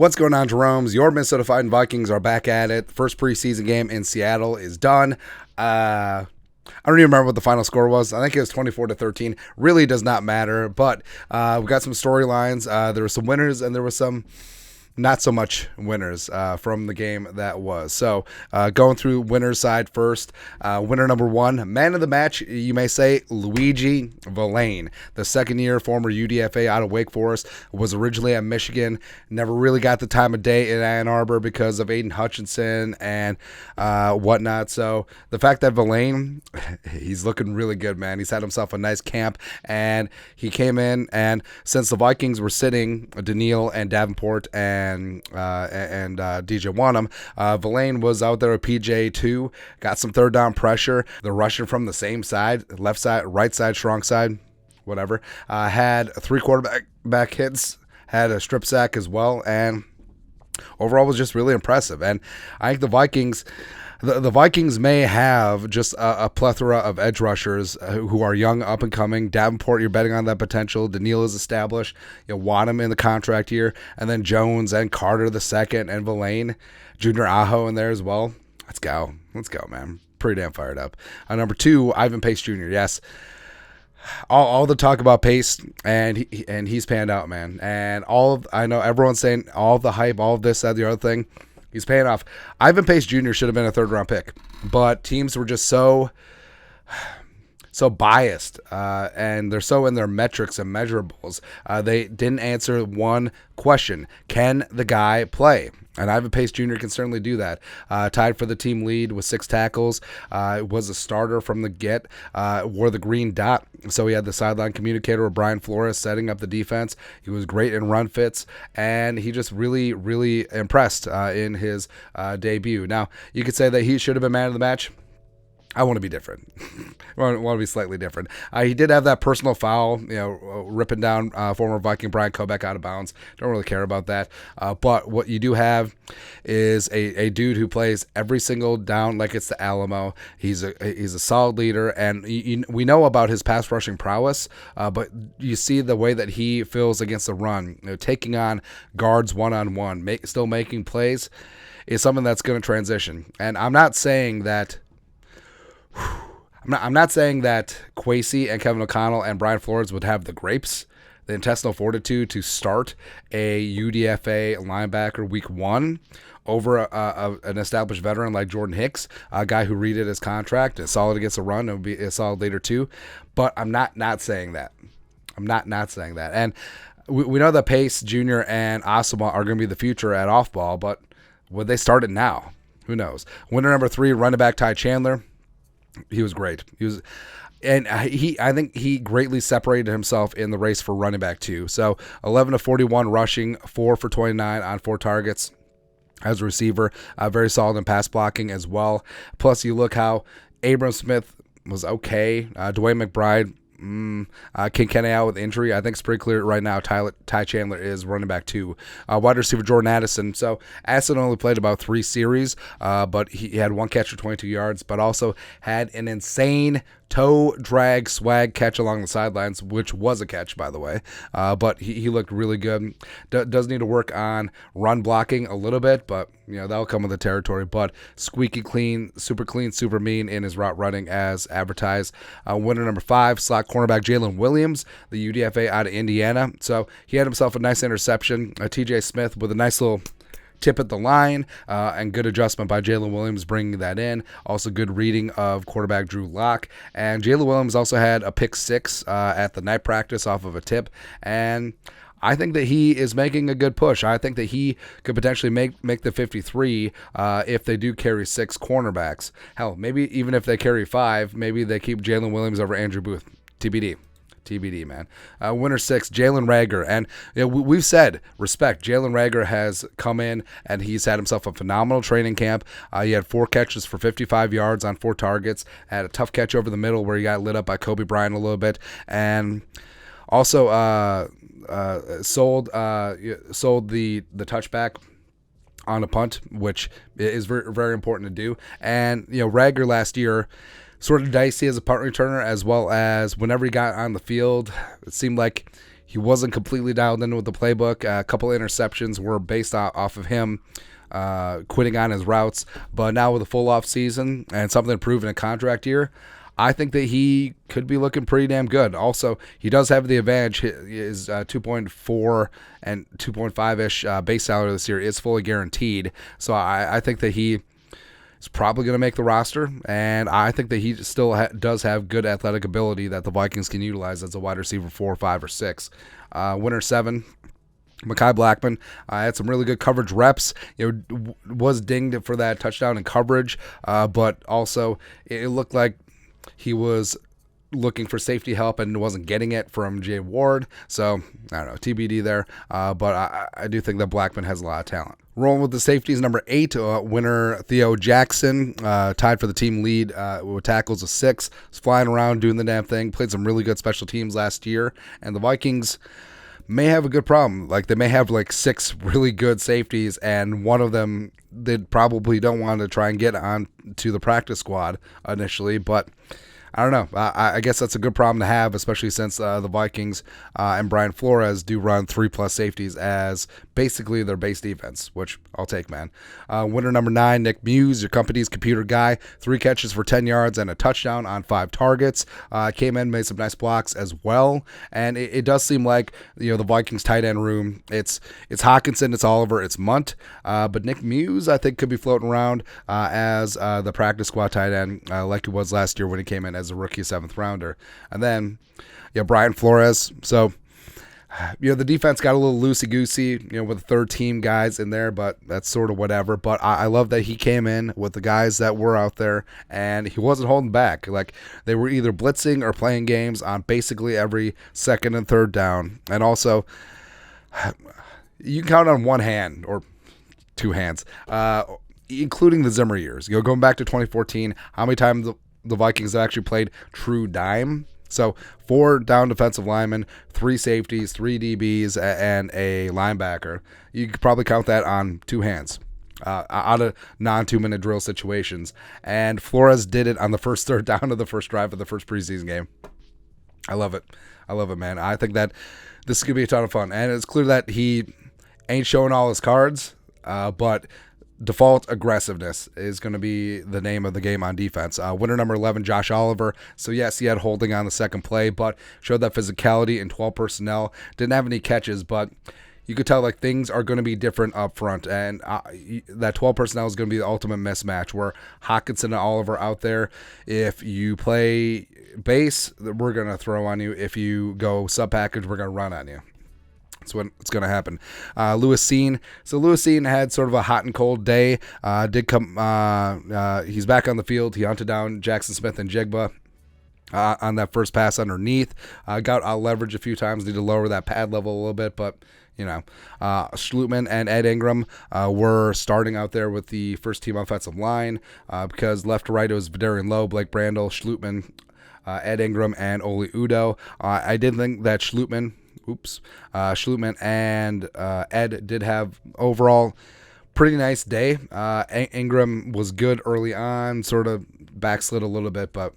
What's going on, Jerome's? Your Minnesota Vikings are back at it. First preseason game in Seattle is done. I don't even remember what the final score was. I think it was 24-13. Really does not matter, but we got some storylines. There were some winners and there were some not so much winners from the game that was. So going through winner's side first. Winner number one, man of the match, you may say, Luigi Villain. The second-year former UDFA out of Wake Forest, was originally at Michigan, never really got the time of day in Ann Arbor because of Aiden Hutchinson and whatnot. So the fact that Villain, he's looking really good, man. He's had himself a nice camp, and he came in, and since the Vikings were sitting Daniil and Davenport and DJ Wanham, Villain was out there with PJ2, got some third down pressure. They're rushing from the same side, left side, right side, strong side, whatever. Had 3 quarterback hits, had a strip sack as well, and overall was just really impressive. And I think the Vikings... The Vikings may have just a plethora of edge rushers who are young, up and coming. Davenport, you're betting on that potential. Daniil is established. You want him in the contract year. And then Jones and Carter the second and Villain, Junior Aho in there as well. Let's go, man. Pretty damn fired up. Number 2, Ivan Pace Jr. Yes. All the talk about Pace, and he's panned out, man. And I know everyone's saying all the hype, all of this, that, the other thing. He's paying off. Ivan Pace Jr. should have been a third-round pick, but teams were just so biased, and they're so in their metrics and measurables. They didn't answer one question: can the guy play? And Ivan Pace Jr. can certainly do that. Tied for the team lead with 6 tackles. Was a starter from the get. Wore the green dot. So he had the sideline communicator with Brian Flores setting up the defense. He was great in run fits. And he just really, really impressed in his debut. Now, you could say that he should have been man of the match. I want to be different. I want to be slightly different. He did have that personal foul, ripping down former Viking Brian Kobeck out of bounds. Don't really care about that. But what you do have is a dude who plays every single down like it's the Alamo. He's a solid leader, and we know about his pass rushing prowess. But you see the way that he feels against the run, taking on guards one-on-one, still making plays, is something that's going to transition. And I'm not saying that. I'm not saying that Kwesi and Kevin O'Connell and Brian Flores would have the grapes, the intestinal fortitude to start a UDFA linebacker week 1 over an established veteran like Jordan Hicks, a guy who redid his contract, is solid against the run, and would be a solid leader too. But I'm not saying that. I'm not saying that. And we know that Pace Jr. and Asama are going to be the future at off ball, but would they start it now? Who knows? Winner number 3, running back Ty Chandler. He was great. I think he greatly separated himself in the race for running back too. So 11-41 rushing, 4 for 29 on 4 targets as a receiver. Very solid in pass blocking as well. Plus, you look how Abram Smith was okay. Dwayne McBride. Kinkenny out with injury. I think it's pretty clear right now Ty Chandler is running back 2. Wide receiver Jordan Addison. So Addison only played about 3 series, but he had 1 catch for 22 yards, but also had an insane toe drag swag catch along the sidelines, which was a catch, by the way. But he looked really good. Does need to work on run blocking a little bit, but that'll come with the territory. But squeaky clean, super mean in his route running as advertised. Winner number 5, slot cornerback Jalen Williams, the UDFA out of Indiana. So he had himself a nice interception. TJ Smith with a nice little tip at the line, and good adjustment by Jalen Williams bringing that in. Also good reading of quarterback Drew Lock. And Jalen Williams also had a pick 6 at the night practice off of a tip. And I think that he is making a good push. I think that he could potentially make the 53 if they do carry 6 cornerbacks. Hell, maybe even if they carry 5, maybe they keep Jalen Williams over Andrew Booth. TBD, man. Winner 6, Jalen Rager. And we've said, respect. Jalen Rager has come in, and he's had himself a phenomenal training camp. He had 4 catches for 55 yards on 4 targets. Had a tough catch over the middle where he got lit up by Kobe Bryant a little bit. And also sold the touchback on a punt, which is very, very important to do. And, Rager last year, sort of dicey as a punt returner, as well as whenever he got on the field, it seemed like he wasn't completely dialed in with the playbook. A couple interceptions were based off of him quitting on his routes. But now with a full off season and something to prove in a contract year, I think that he could be looking pretty damn good. Also, he does have the advantage. His 2.4 and 2.5-ish base salary this year is fully guaranteed. So I think that he is probably going to make the roster, and I think that he still does have good athletic ability that the Vikings can utilize as a wide receiver 4, 5, or 6. Winner 7. Mekhi Blackmon had some really good coverage reps. Was dinged for that touchdown in coverage, but also it looked like he was looking for safety help and wasn't getting it from Jay Ward. So, I don't know, TBD there. But I do think that Blackmon has a lot of talent. Rolling with the safeties, number 8, winner Theo Jackson, tied for the team lead with tackles of 6. Was flying around doing the damn thing. Played some really good special teams last year. And the Vikings may have a good problem. Like, they may have like 6 really good safeties, and one of them they probably don't want to try and get on to the practice squad initially, but I don't know. I guess that's a good problem to have, especially since the Vikings and Brian Flores do run 3+ safeties as basically their base defense, which I'll take, man. Winner number 9, Nick Muse, your company's computer guy. 3 catches for 10 yards and a touchdown on 5 targets. Came in, made some nice blocks as well. And it does seem like the Vikings tight end room, it's Hawkinson, it's Oliver, it's Munt. But Nick Muse, I think, could be floating around as the practice squad tight end like it was last year when he came in as a rookie 7th rounder. And then Brian Flores. So the defense got a little loosey-goosey, with the third team guys in there, but that's sort of whatever. But I love that he came in with the guys that were out there, and he wasn't holding back. Like, they were either blitzing or playing games on basically every second and third down. And also, you can count on one hand or 2 hands, including the Zimmer years. Going back to 2014, how many times the Vikings have actually played true dime? So 4 down defensive linemen, 3 safeties, 3 DBs, and a linebacker. You could probably count that on 2 hands out of non-2-minute drill situations. And Flores did it on the first third down of the first drive of the first preseason game. I love it. I love it, man. I think that this is going to be a ton of fun. And it's clear that he ain't showing all his cards, but default aggressiveness is going to be the name of the game on defense. Winner number 11, Josh Oliver. So, yes, he had holding on the second play, but showed that physicality in 12 personnel. Didn't have any catches, but you could tell things are going to be different up front. And that 12 personnel is going to be the ultimate mismatch where Hawkinson and Oliver out there. If you play base, we're going to throw on you. If you go sub-package, we're going to run on you. That's when it's going to happen. Lewis Seen. So Lewis Seen had sort of a hot and cold day. Did come. He's back on the field. He hunted down Jackson Smith and Jigba on that first pass underneath. Got out leverage a few times. Need to lower that pad level a little bit, but Schlutman and Ed Ingram were starting out there with the first team offensive line because left to right it was Vidarian Lowe, Blake Brandel, Schlutman, Ed Ingram, and Oli Udoh. I did think that Schlutman and Ed did have overall pretty nice day. Ingram was good early on, sort of backslid a little bit, but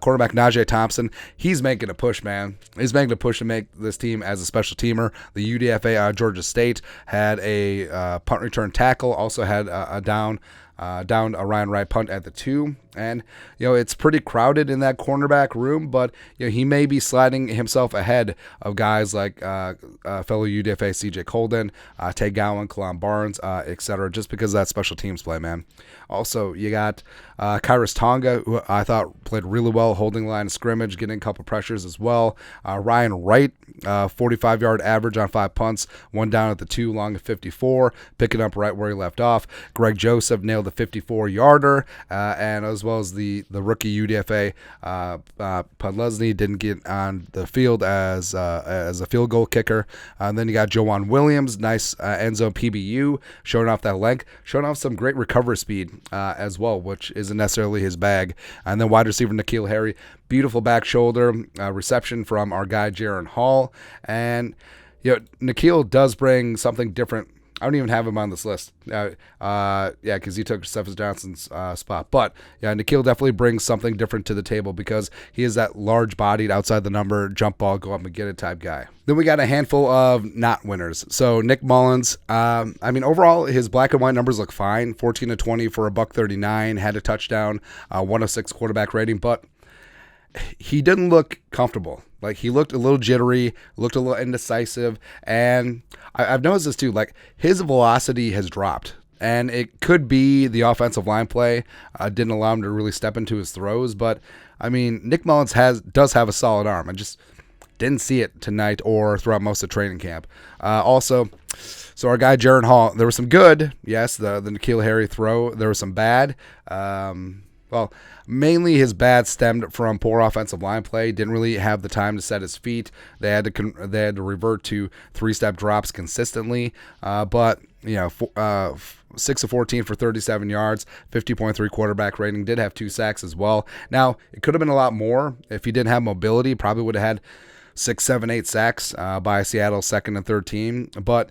quarterback Najee Thompson, he's making a push, man. He's making a push to make this team as a special teamer. The UDFA out of Georgia State had a punt return tackle, also had a down a Ryan Wright punt at the 2. And, it's pretty crowded in that cornerback room, but, he may be sliding himself ahead of guys like fellow UDFA CJ Colden, Tay Gowan, Kalam Barnes, etc., just because of that special teams play, man. Also, you got Kyrus Tonga, who I thought played really well, holding the line of scrimmage, getting a couple pressures as well. Ryan Wright, 45-yard average on 5 punts, 1 down at the 2, long at 54, picking up right where he left off. Greg Joseph nailed the 54-yarder, and as well as the rookie UDFA, Podlesny didn't get on the field as a field goal kicker. And then you got Joanne Williams, nice end zone PBU, showing off that length, showing off some great recovery speed as well, which isn't necessarily his bag. And then wide receiver N'Keal Harry, beautiful back shoulder reception from our guy Jaron Hall. And N'Keal does bring something different I don't even have him on this list. Because he took Cephas Johnson's spot. But yeah, N'Keal definitely brings something different to the table because he is that large-bodied, outside the number, jump ball, go up and get it type guy. Then we got a handful of not winners. So Nick Mullins, overall his black and white numbers look fine. 14-20 for a $139, had a touchdown, 106 quarterback rating, but he didn't look comfortable. Like, he looked a little jittery, looked a little indecisive, and I've noticed this too. Like, his velocity has dropped, and it could be the offensive line play didn't allow him to really step into his throws. But I mean, Nick Mullins does have a solid arm. I just didn't see it tonight or throughout most of training camp. Also, so our guy Jaren Hall, there was some good. Yes, the N'Keal Harry throw. There was some bad. Mainly his bad stemmed from poor offensive line play. Didn't really have the time to set his feet. They had to revert to 3-step drops consistently. But 6 of 14 for 37 yards, 50.3 quarterback rating. Did have 2 sacks as well. Now, it could have been a lot more if he didn't have mobility. Probably would have had 6, 7, 8 sacks by Seattle's second and third team. But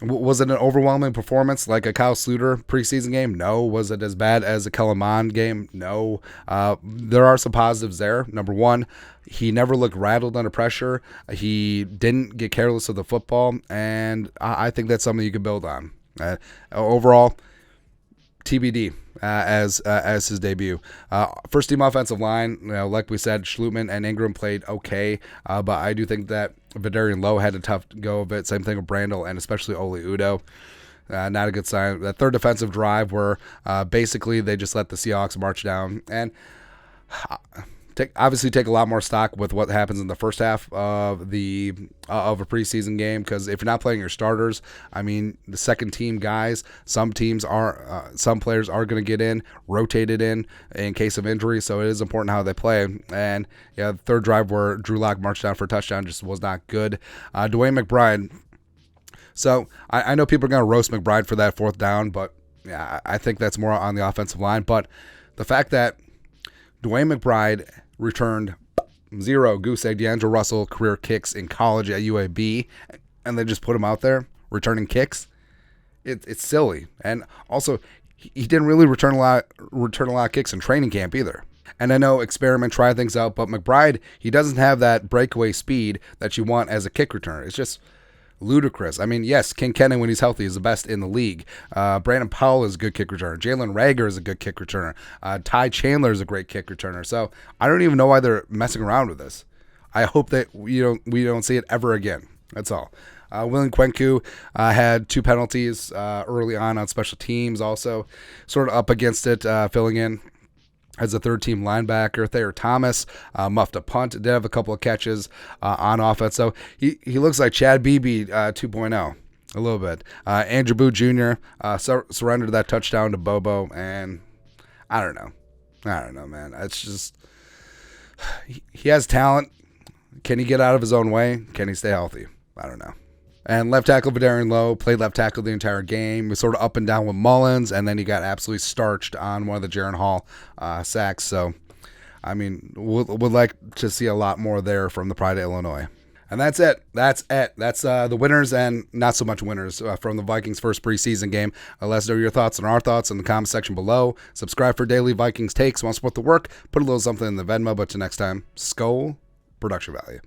was it an overwhelming performance like a Kyle Sluter preseason game? No. Was it as bad as a Kellen Mond game? No. There are some positives there. Number one, he never looked rattled under pressure. He didn't get careless of the football, and I think that's something you can build on. Overall, TBD as his debut. First team offensive line, like we said, Schlutman and Ingram played okay, but I do think that Vidarian Lowe had a tough go of it. Same thing with Brandel and especially Oli Udoh. Not a good sign. That third defensive drive where basically they just let the Seahawks march down, and obviously take a lot more stock with what happens in the first half of a preseason game, because if you're not playing your starters, I mean, the second team guys, some players are going to get rotated in case of injury, so it is important how they play. And the third drive where Drew Lock marched down for a touchdown just was not good. DeWayne McBride. So I know people are going to roast McBride for that fourth down, but yeah, I think that's more on the offensive line. But the fact that DeWayne McBride returned 0 goose egg D'Angelo Russell career kicks in college at UAB, and they just put him out there returning kicks. It's silly. And also, he didn't really return a lot of kicks in training camp either. And I know experiment, try things out, but McBride, he doesn't have that breakaway speed that you want as a kick returner. It's just ludicrous. I mean, yes, King Kenny, when he's healthy, is the best in the league. Brandon Powell is a good kick returner. Jalen Reagor is a good kick returner. Ty Chandler is a great kick returner. So I don't even know why they're messing around with this. I hope that we don't see it ever again. That's all. William Kwenku had 2 penalties early on special teams, also sort of up against it, filling in as a third-team linebacker. Thayer Thomas muffed a punt, did have a couple of catches on offense. So he looks like Chad Beebe 2.0 a little bit. Andrew Booth Jr. Surrendered that touchdown to Bobo, and I don't know, man. It's just he has talent. Can he get out of his own way? Can he stay healthy? I don't know. And left tackle Vidarian Lowe played left tackle the entire game. He was sort of up and down with Mullins, and then he got absolutely starched on one of the Jaren Hall sacks. So, I mean, would like to see a lot more there from the Pride of Illinois. And that's it. That's the winners and not so much winners from the Vikings' first preseason game. Let us know your thoughts and our thoughts in the comment section below. Subscribe for daily Vikings takes. Want to support the work? Put a little something in the Venmo. But till next time, Skol, production value.